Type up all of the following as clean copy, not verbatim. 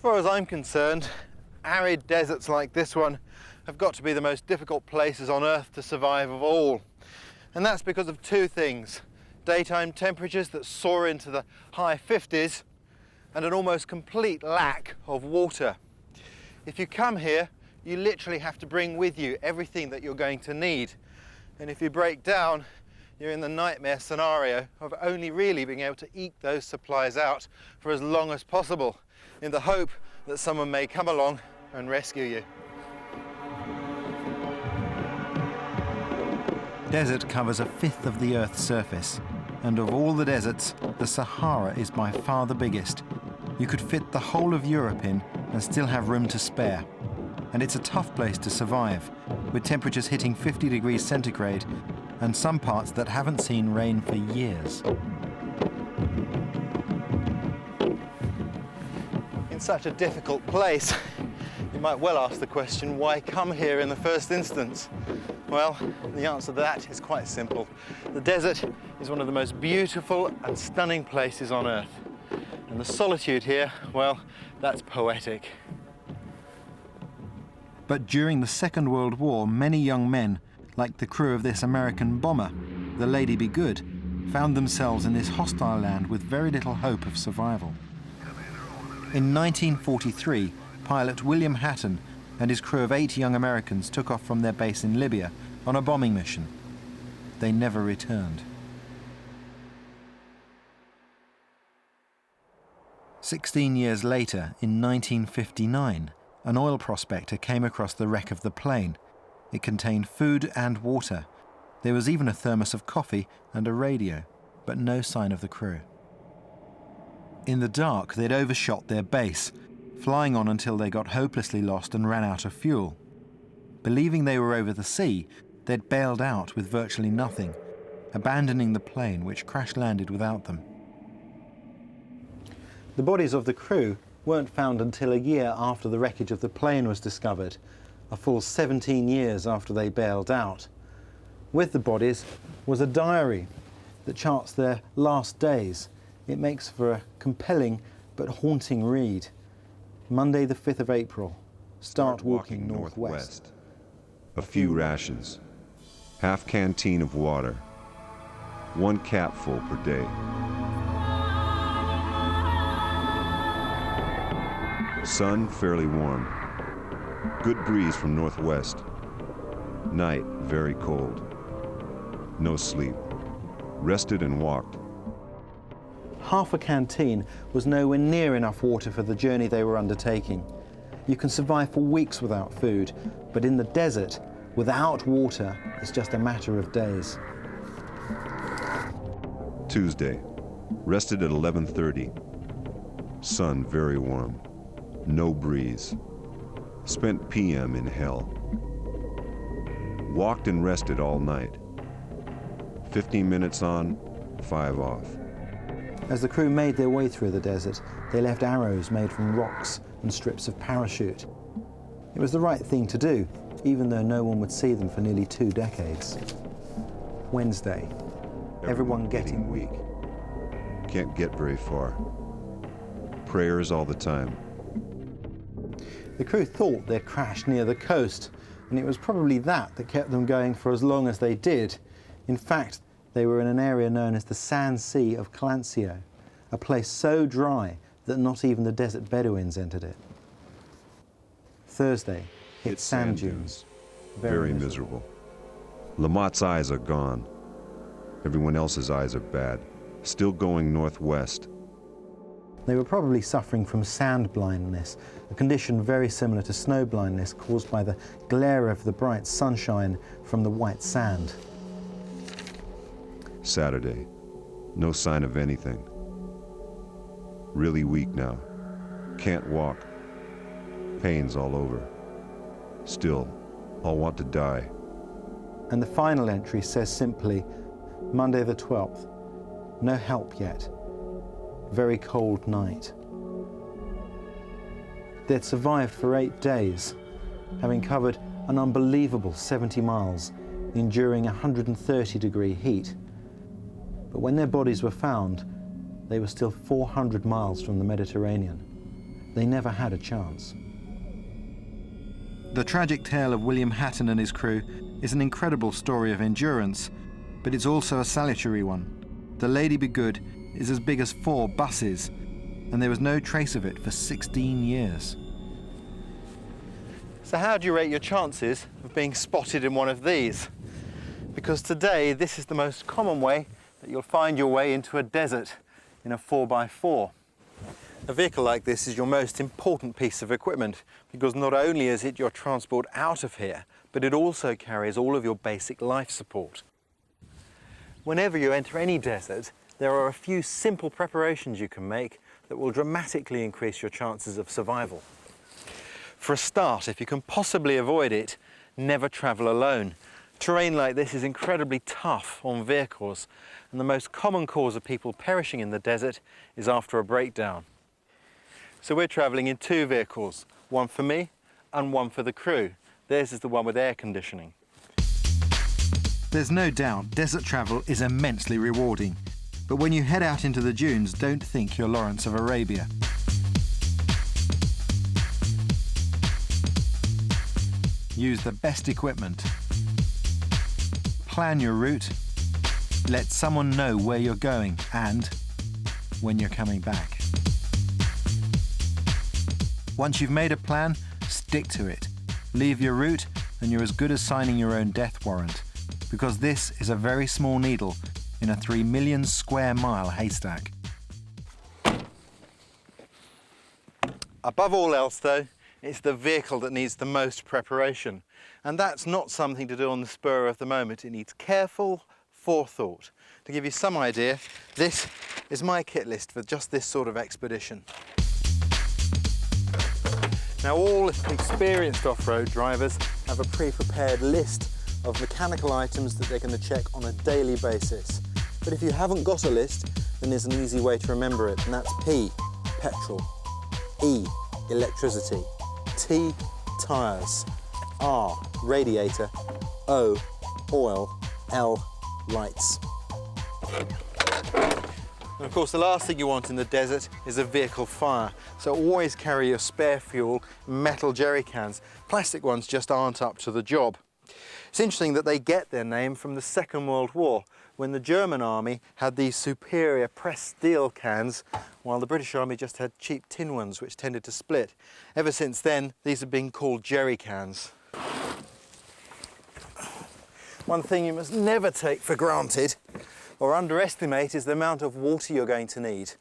far as I'm concerned, arid deserts like this one have got to be the most difficult places on Earth to survive of all. And that's because of two things: daytime temperatures that soar into the high 50s and an almost complete lack of water. If you come here, you literally have to bring with you everything that you're going to need. And if you break down, you're in the nightmare scenario of only really being able to eke those supplies out for as long as possible, in the hope that someone may come along and rescue you. Desert covers a fifth of the Earth's surface, and of all the deserts, the Sahara is by far the biggest. You could fit the whole of Europe in and still have room to spare. And it's a tough place to survive, with temperatures hitting 50 degrees centigrade and some parts that haven't seen rain for years. In such a difficult place, you might well ask the question, why come here in the first instance? Well, the answer to that is quite simple. The desert is one of the most beautiful and stunning places on Earth. And the solitude here, well, that's poetic. But during the Second World War, many young men, like the crew of this American bomber, the Lady Be Good, found themselves in this hostile land with very little hope of survival. In 1943, pilot William Hatton and his crew of 8 young Americans took off from their base in Libya on a bombing mission. They never returned. 16 years later, in 1959, an oil prospector came across the wreck of the plane. It contained food and water. There was even a thermos of coffee and a radio, but no sign of the crew. In the dark, they'd overshot their base, flying on until they got hopelessly lost and ran out of fuel. Believing they were over the sea, they'd bailed out with virtually nothing, abandoning the plane, which crash-landed without them. The bodies of the crew weren't found until a year after the wreckage of the plane was discovered, a full 17 years after they bailed out. With the bodies was a diary that charts their last days. It makes for a compelling but haunting read. Monday the 5th of April. Start walking northwest. A few rations. Half canteen of water. 1 capful per day. Sun fairly warm. Good breeze from northwest. Night very cold. No sleep. Rested and walked. Half a canteen was nowhere near enough water for the journey they were undertaking. You can survive for weeks without food, but in the desert, without water, it's just a matter of days. Tuesday. Rested at 11:30. Sun very warm. No breeze. Spent PM in hell. Walked and rested all night. 15 minutes on, 5 off. As the crew made their way through the desert, they left arrows made from rocks and strips of parachute. It was the right thing to do, even though no one would see them for nearly 2 decades. Wednesday. Everyone getting weak. Can't get very far. Prayers all the time. The crew thought they'd crashed near the coast, and it was probably that kept them going for as long as they did. In fact, they were in an area known as the Sand Sea of Calancio, a place so dry that not even the desert Bedouins entered it. Thursday, hit sand dunes. Very miserable. Lamott's eyes are gone. Everyone else's eyes are bad. Still going northwest. They were probably suffering from sand blindness, a condition very similar to snow blindness caused by the glare of the bright sunshine from the white sand. Saturday. No sign of anything. Really weak now. Can't walk. Pains all over. Still, I'll want to die. And the final entry says simply, Monday the 12th. No help yet. Very cold night. They'd survived for 8 days, having covered an unbelievable 70 miles, enduring 130-degree heat. But when their bodies were found, they were still 400 miles from the Mediterranean. they never had a chance. The tragic tale of William Hatton and his crew is an incredible story of endurance, but it's also a salutary one. The Lady Be Good is as big as 4 buses, and there was no trace of it for 16 years. So how do you rate your chances of being spotted in one of these? Because today, this is the most common way that you'll find your way into a desert in a 4x4. A vehicle like this is your most important piece of equipment because not only is it your transport out of here, but it also carries all of your basic life support. Whenever you enter any desert, there are a few simple preparations you can make that will dramatically increase your chances of survival. For a start, if you can possibly avoid it, never travel alone. Terrain like this is incredibly tough on vehicles, and the most common cause of people perishing in the desert is after a breakdown. So we're travelling in 2 vehicles, one for me and one for the crew. Theirs is the one with air conditioning. There's no doubt desert travel is immensely rewarding, but when you head out into the dunes, don't think you're Lawrence of Arabia. Use the best equipment. Plan your route. Let someone know where you're going and when you're coming back. Once you've made a plan, stick to it. Leave your route and you're as good as signing your own death warrant, because this is a very small needle in a 3 million square mile haystack. Above all else though, it's the vehicle that needs the most preparation. And that's not something to do on the spur of the moment. It needs careful forethought. To give you some idea, this is my kit list for just this sort of expedition. Now all experienced off-road drivers have a pre-prepared list of mechanical items that they're going to check on a daily basis. But if you haven't got a list, then there's an easy way to remember it, and that's P, petrol, E, electricity, T, tyres, R, radiator, O, oil, L, lights. And of course the last thing you want in the desert is a vehicle fire, so always carry your spare fuel in metal jerry cans. Plastic ones just aren't up to the job. It's interesting that they get their name from the Second World War, when the German army had these superior pressed steel cans, while the British army just had cheap tin ones which tended to split. Ever since then, these have been called jerry cans. One thing you must never take for granted or underestimate is the amount of water you're going to need.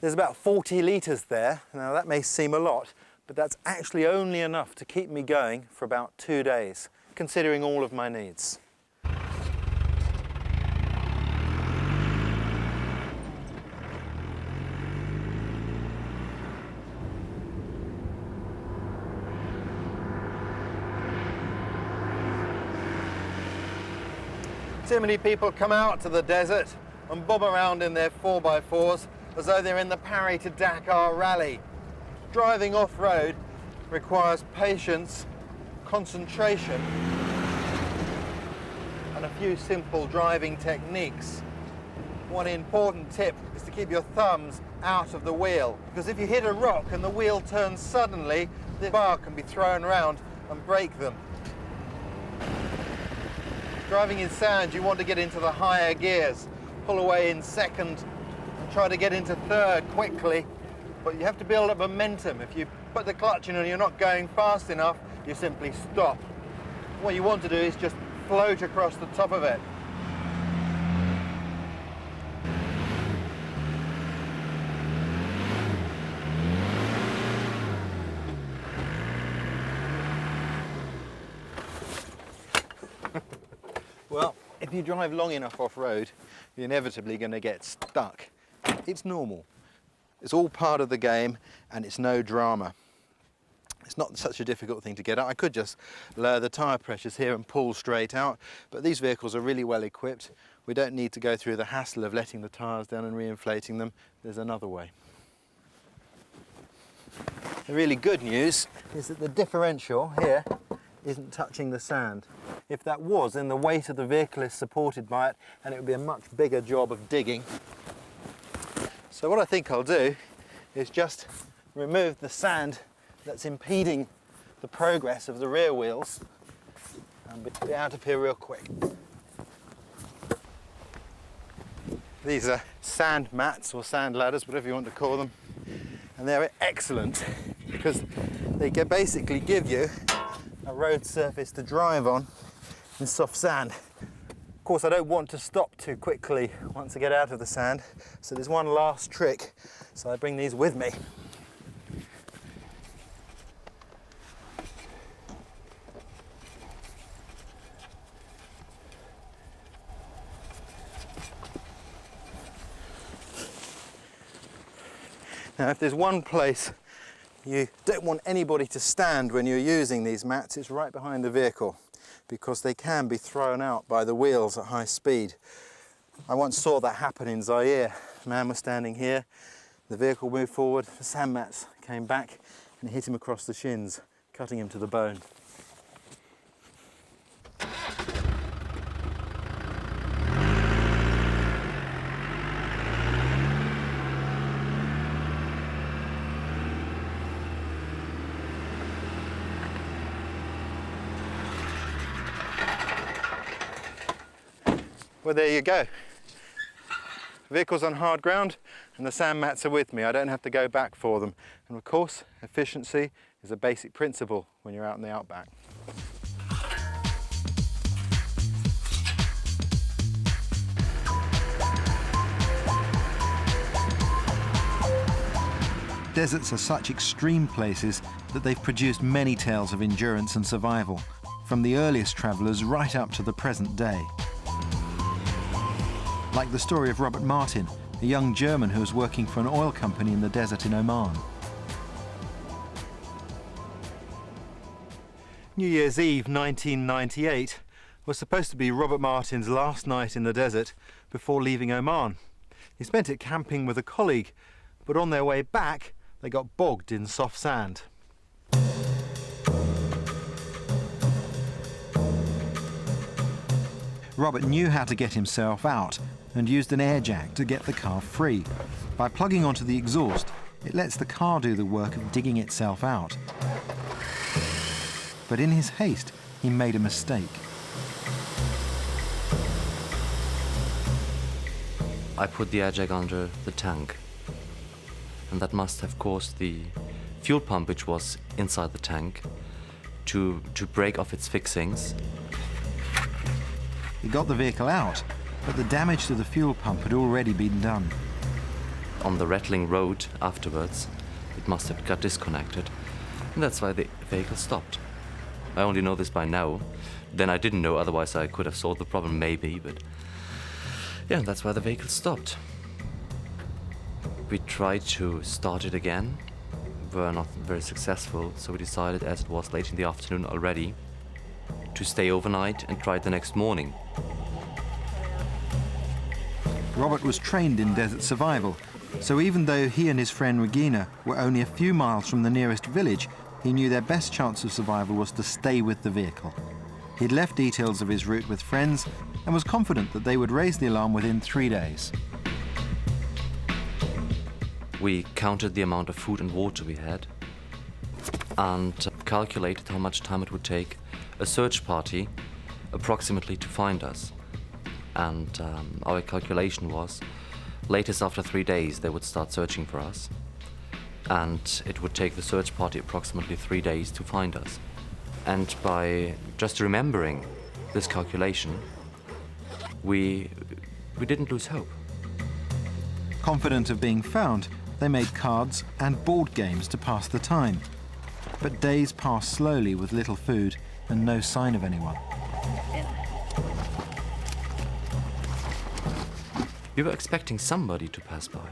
There's about 40 litres there. Now that may seem a lot, but that's actually only enough to keep me going for about 2 days, considering all of my needs. Too many people come out to the desert and bob around in their 4x4s as though they're in the Paris to Dakar rally. Driving off-road requires patience, concentration, and a few simple driving techniques. One important tip is to keep your thumbs out of the wheel, because if you hit a rock and the wheel turns suddenly, the bar can be thrown around and break them. Driving in sand, you want to get into the higher gears, pull away in second and try to get into third quickly, but you have to build up momentum. If you put the clutch in and you're not going fast enough, you simply stop. What you want to do is just float across the top of it. Well, if you drive long enough off-road, you're inevitably going to get stuck. It's normal. It's all part of the game, and it's no drama. It's not such a difficult thing to get out. I could just lower the tyre pressures here and pull straight out, but these vehicles are really well equipped. We don't need to go through the hassle of letting the tyres down and re-inflating them. There's another way. The really good news is that the differential here isn't touching the sand. If that was, then the weight of the vehicle is supported by it, and it would be a much bigger job of digging. So what I think I'll do is just remove the sand that's impeding the progress of the rear wheels. And be out of here real quick. These are sand mats or sand ladders, whatever you want to call them. And they're excellent because they basically give you a road surface to drive on in soft sand. Of course, I don't want to stop too quickly once I get out of the sand, so there's one last trick. So I bring these with me. Now, if there's one place you don't want anybody to stand when you're using these mats, it's right behind the vehicle, because they can be thrown out by the wheels at high speed. I once saw that happen in Zaire. A man was standing here, the vehicle moved forward, the sand mats came back and hit him across the shins, cutting him to the bone. Well, there you go. The vehicle's on hard ground and the sand mats are with me. I don't have to go back for them. And of course, efficiency is a basic principle when you're out in the outback. Deserts are such extreme places that they've produced many tales of endurance and survival, from the earliest travellers right up to the present day. Like the story of Robert Martin, a young German who was working for an oil company in the desert in Oman. New Year's Eve 1998 was supposed to be Robert Martin's last night in the desert before leaving Oman. He spent it camping with a colleague, but on their way back they got bogged in soft sand. Robert knew how to get himself out and used an air jack to get the car free. By plugging onto the exhaust, it lets the car do the work of digging itself out. But in his haste, he made a mistake. I put the air jack under the tank, and that must have caused the fuel pump, which was inside the tank, to break off its fixings. He got the vehicle out, but the damage to the fuel pump had already been done. On the rattling road afterwards, it must have got disconnected, and that's why the vehicle stopped. I only know this by now. Then I didn't know, otherwise I could have solved the problem maybe, but yeah, that's why the vehicle stopped. We tried to start it again, were not very successful, so we decided, as it was late in the afternoon already, to stay overnight and try it the next morning. Robert was trained in desert survival, so even though he and his friend Regina were only a few miles from the nearest village, he knew their best chance of survival was to stay with the vehicle. He'd left details of his route with friends and was confident that they would raise the alarm within 3 days. We counted the amount of food and water we had and calculated how much time it would take a search party approximately to find us. And our calculation was, latest after 3 days they would start searching for us, and it would take the search party approximately 3 days to find us. And by just remembering this calculation, we didn't lose hope. Confident of being found, they made cards and board games to pass the time. But days passed slowly with little food and no sign of anyone. We were expecting somebody to pass by,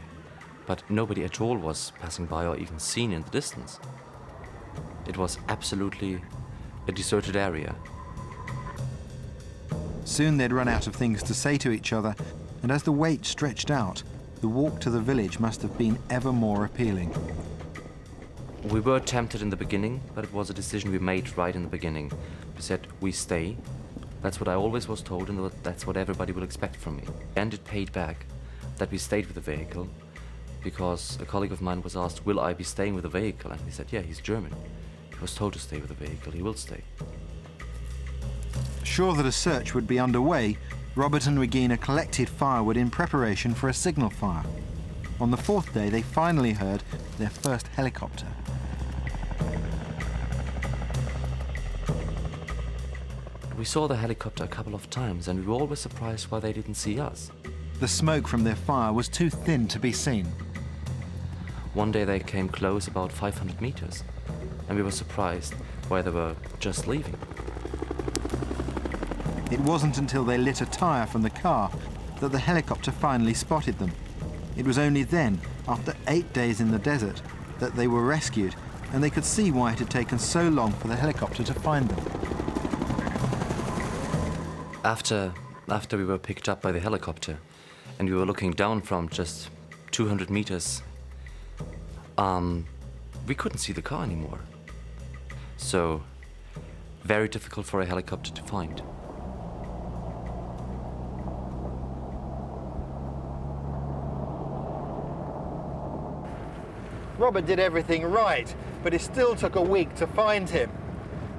but nobody at all was passing by or even seen in the distance. It was absolutely a deserted area. Soon they'd run out of things to say to each other, and as the wait stretched out, the walk to the village must have been ever more appealing. We were tempted in the beginning, but it was a decision we made right in the beginning. We said, we stay. That's what I always was told, and that's what everybody will expect from me. And it paid back that we stayed with the vehicle, because a colleague of mine was asked, will I be staying with the vehicle? And he said, yeah, he's German. He was told to stay with the vehicle, he will stay. Sure that a search would be underway, Robert and Regina collected firewood in preparation for a signal fire. On the fourth day, they finally heard their first helicopter. We saw the helicopter a couple of times, and we were always surprised why they didn't see us. The smoke from their fire was too thin to be seen. One day they came close, about 500 meters, and we were surprised why they were just leaving. It wasn't until they lit a tyre from the car that the helicopter finally spotted them. It was only then, after 8 days in the desert, that they were rescued, and they could see why it had taken so long for the helicopter to find them. After we were picked up by the helicopter, and we were looking down from just 200 meters, we couldn't see the car anymore. So, very difficult for a helicopter to find. Robert did everything right, but it still took a week to find him.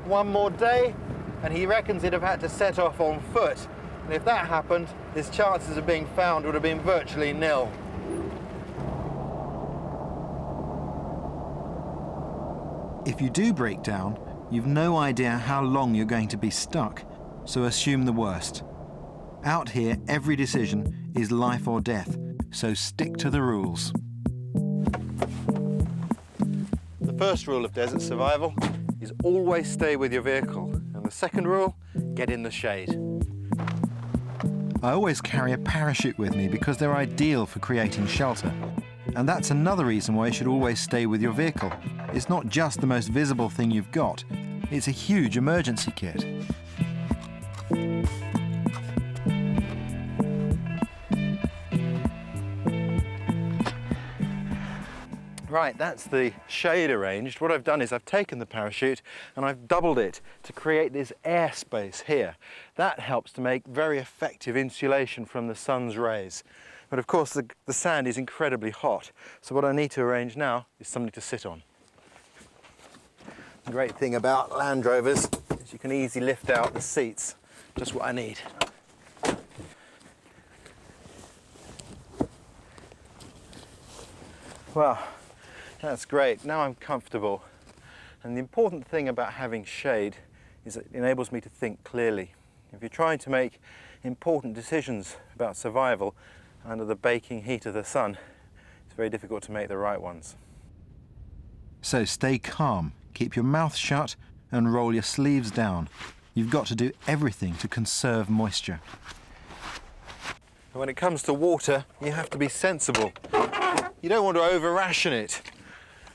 One more day, and he reckons he'd have had to set off on foot. And if that happened, his chances of being found would have been virtually nil. If you do break down, you've no idea how long you're going to be stuck, so assume the worst. Out here, every decision is life or death, so stick to the rules. The first rule of desert survival is always stay with your vehicle. And the second rule, get in the shade. I always carry a parachute with me because they're ideal for creating shelter. And that's another reason why you should always stay with your vehicle. It's not just the most visible thing you've got, it's a huge emergency kit. Right, that's the shade arranged. What I've done is I've taken the parachute and I've doubled it to create this airspace here. That helps to make very effective insulation from the sun's rays. But of course the sand is incredibly hot, so what I need to arrange now is something to sit on. The great thing about Land Rovers is you can easily lift out the seats, just what I need. Well, that's great. Now I'm comfortable. And the important thing about having shade is that it enables me to think clearly. If you're trying to make important decisions about survival under the baking heat of the sun, it's very difficult to make the right ones. So stay calm, keep your mouth shut and roll your sleeves down. You've got to do everything to conserve moisture. And when it comes to water, you have to be sensible. You don't want to over-ration it,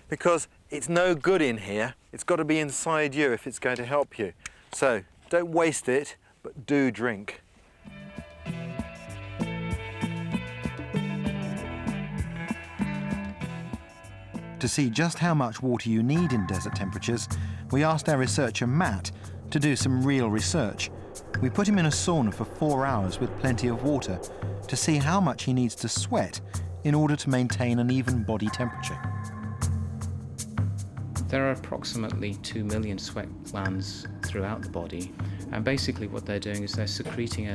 because it's no good in here. It's got to be inside you if it's going to help you. So don't waste it, but do drink. To see just how much water you need in desert temperatures, we asked our researcher Matt to do some real research. We put him in a sauna for 4 hours with plenty of water to see how much he needs to sweat in order to maintain an even body temperature. There are approximately 2 million sweat glands throughout the body, and basically what they're doing is they're secreting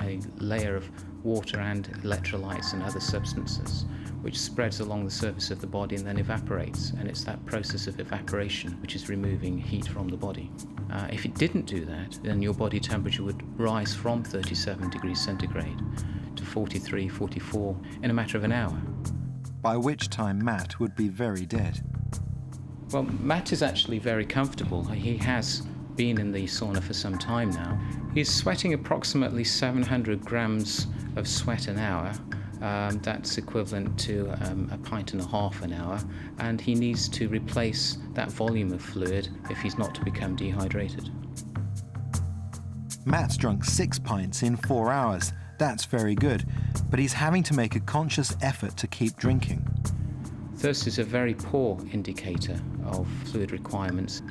a layer of water and electrolytes and other substances which spreads along the surface of the body and then evaporates, and it's that process of evaporation which is removing heat from the body. If it didn't do that, then your body temperature would rise from 37 degrees centigrade to 43, 44 in a matter of an hour. By which time Matt would be very dead. Well, Matt is actually very comfortable. He has been in the sauna for some time now. He's sweating approximately 700 grams of sweat an hour. That's equivalent to a pint and a half an hour, and he needs to replace that volume of fluid if he's not to become dehydrated. Matt's drunk 6 pints in 4 hours. That's very good, but he's having to make a conscious effort to keep drinking. Thirst is a very poor indicator of fluid requirements.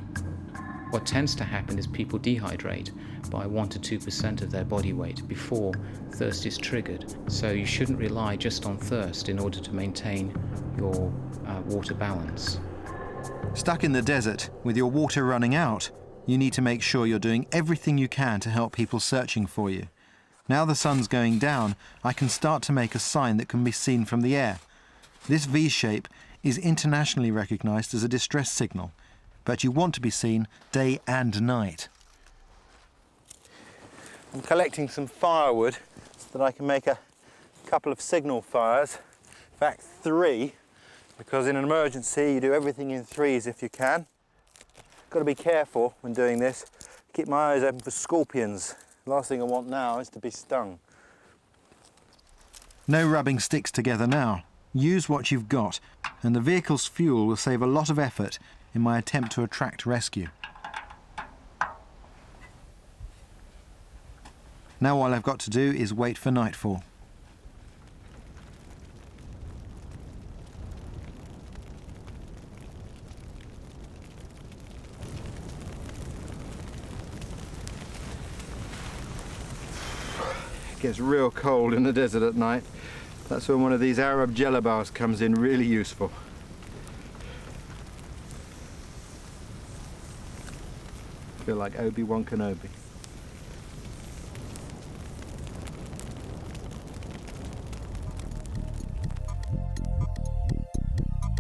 What tends to happen is people dehydrate by 1 to 2% of their body weight before thirst is triggered. So you shouldn't rely just on thirst in order to maintain your water balance. Stuck in the desert, with your water running out, you need to make sure you're doing everything you can to help people searching for you. Now the sun's going down, I can start to make a sign that can be seen from the air. This V shape is internationally recognised as a distress signal, but you want to be seen day and night. I'm collecting some firewood so that I can make a couple of signal fires, in fact 3, because in an emergency you do everything in 3s if you can. Got to be careful when doing this, keep my eyes open for scorpions. The last thing I want now is to be stung. No rubbing sticks together now. Use what you've got, and the vehicle's fuel will save a lot of effort in my attempt to attract rescue. Now all I've got to do is wait for nightfall. It gets real cold in the desert at night. That's when one of these Arab jello bars comes in really useful. Feel like Obi-Wan Kenobi.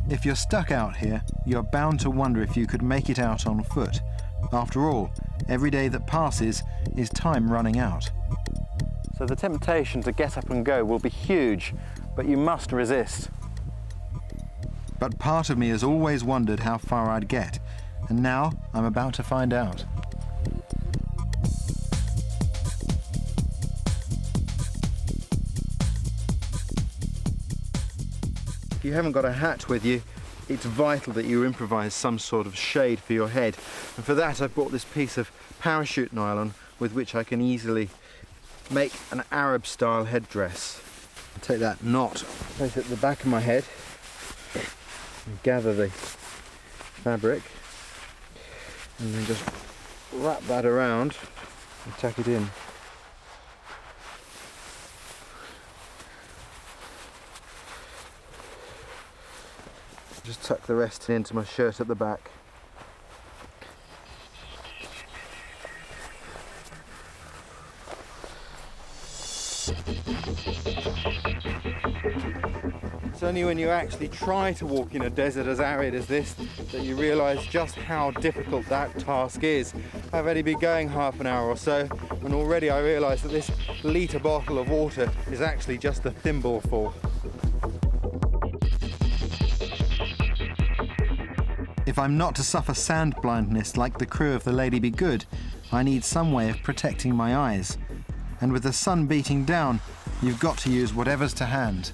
If you're stuck out here, you're bound to wonder if you could make it out on foot. After all, every day that passes is time running out. So the temptation to get up and go will be huge, but you must resist. But part of me has always wondered how far I'd get, and now I'm about to find out. If you haven't got a hat with you, it's vital that you improvise some sort of shade for your head. And for that I've bought this piece of parachute nylon with which I can easily make an Arab-style headdress. I'll take that knot, place it at the back of my head, and gather the fabric, and then just wrap that around and tuck it in. Just tuck the rest into my shirt at the back. It's only when you actually try to walk in a desert as arid as this that you realise just how difficult that task is. I've only been going half an hour or so, and already I realise that this litre bottle of water is actually just a thimbleful. If I'm not to suffer sand blindness like the crew of the Lady Be Good, I need some way of protecting my eyes. And with the sun beating down, you've got to use whatever's to hand.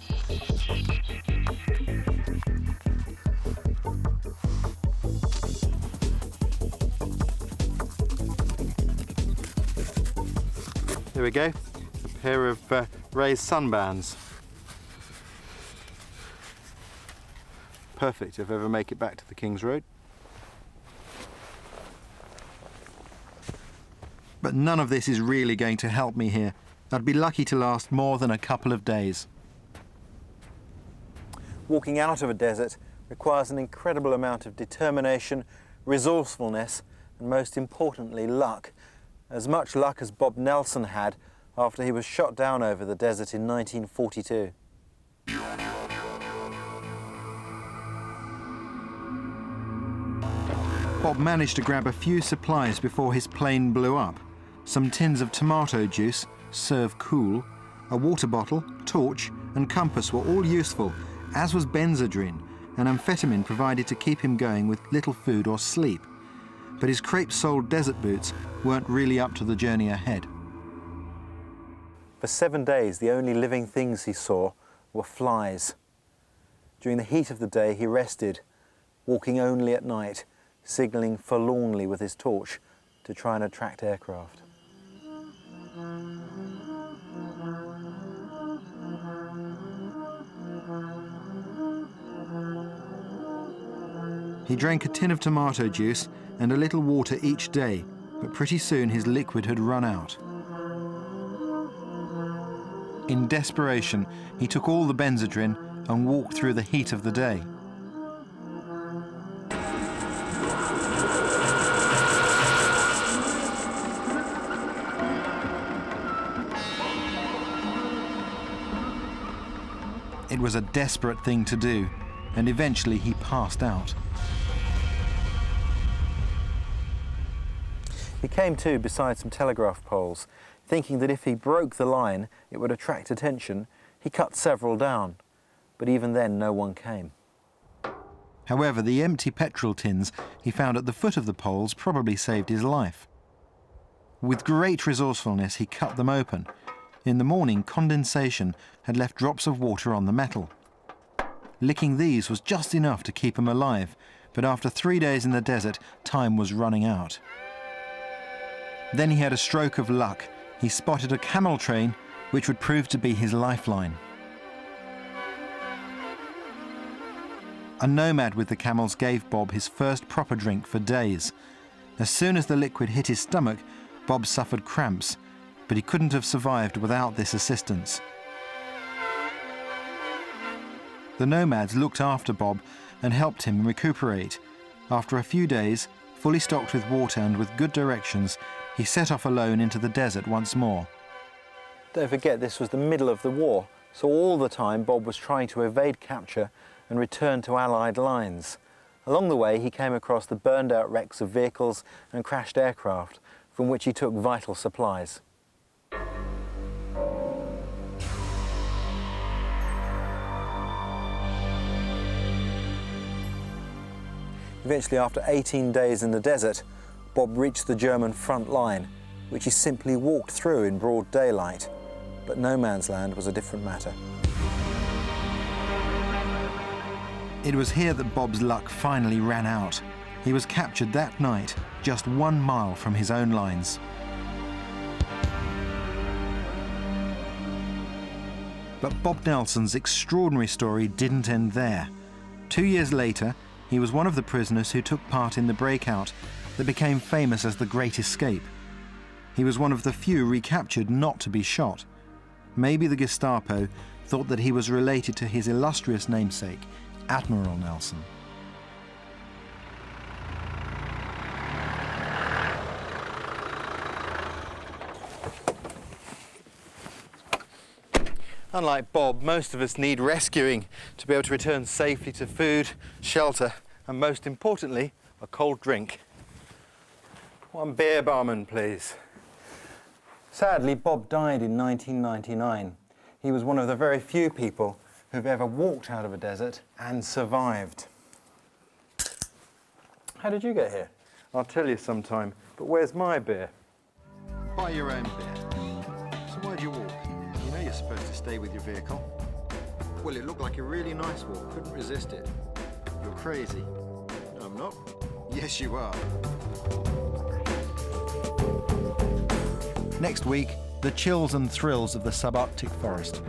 There we go, a pair of Ray's sunbands. Perfect if I ever make it back to the King's Road. But none of this is really going to help me here. I'd be lucky to last more than a couple of days. Walking out of a desert requires an incredible amount of determination, resourcefulness, and most importantly, luck. As much luck as Bob Nelson had after he was shot down over the desert in 1942. Bob managed to grab a few supplies before his plane blew up. Some tins of tomato juice, serve cool, a water bottle, torch and compass were all useful, as was Benzedrine, an amphetamine provided to keep him going with little food or sleep. But his crepe-soled desert boots weren't really up to the journey ahead. For 7 days, the only living things he saw were flies. During the heat of the day, he rested, walking only at night, signalling forlornly with his torch to try and attract aircraft. He drank a tin of tomato juice and a little water each day, but pretty soon his liquid had run out. In desperation, he took all the Benzedrine and walked through the heat of the day. It was a desperate thing to do, and eventually he passed out. He came to beside some telegraph poles, thinking that if he broke the line, it would attract attention. He cut several down, but even then no one came. However, the empty petrol tins he found at the foot of the poles probably saved his life. With great resourcefulness, he cut them open. In the morning, condensation had left drops of water on the metal. Licking these was just enough to keep him alive, but after 3 days in the desert, time was running out. Then he had a stroke of luck. He spotted a camel train, which would prove to be his lifeline. A nomad with the camels gave Bob his first proper drink for days. As soon as the liquid hit his stomach, Bob suffered cramps, but he couldn't have survived without this assistance. The nomads looked after Bob and helped him recuperate. After a few days, fully stocked with water and with good directions, he set off alone into the desert once more. Don't forget, this was the middle of the war, so all the time Bob was trying to evade capture and return to Allied lines. Along the way, he came across the burned-out wrecks of vehicles and crashed aircraft, from which he took vital supplies. Eventually, after 18 days in the desert, Bob reached the German front line, which he simply walked through in broad daylight. But no man's land was a different matter. It was here that Bob's luck finally ran out. He was captured that night, just 1 mile from his own lines. But Bob Nelson's extraordinary story didn't end there. 2 years later, he was one of the prisoners who took part in the breakout that became famous as the Great Escape. He was one of the few recaptured not to be shot. Maybe the Gestapo thought that he was related to his illustrious namesake, Admiral Nelson. Unlike Bob, most of us need rescuing to be able to return safely to food, shelter, and most importantly, a cold drink. 1 beer, barman, please. Sadly, Bob died in 1999. He was one of the very few people who've ever walked out of a desert and survived. How did you get here? I'll tell you sometime, but where's my beer? Buy your own beer. So why'd you walk? You know you're supposed to stay with your vehicle. Well, it looked like a really nice walk. Couldn't resist it. You're crazy. No, I'm not. Yes, you are. Next week, the chills and thrills of the subarctic forest.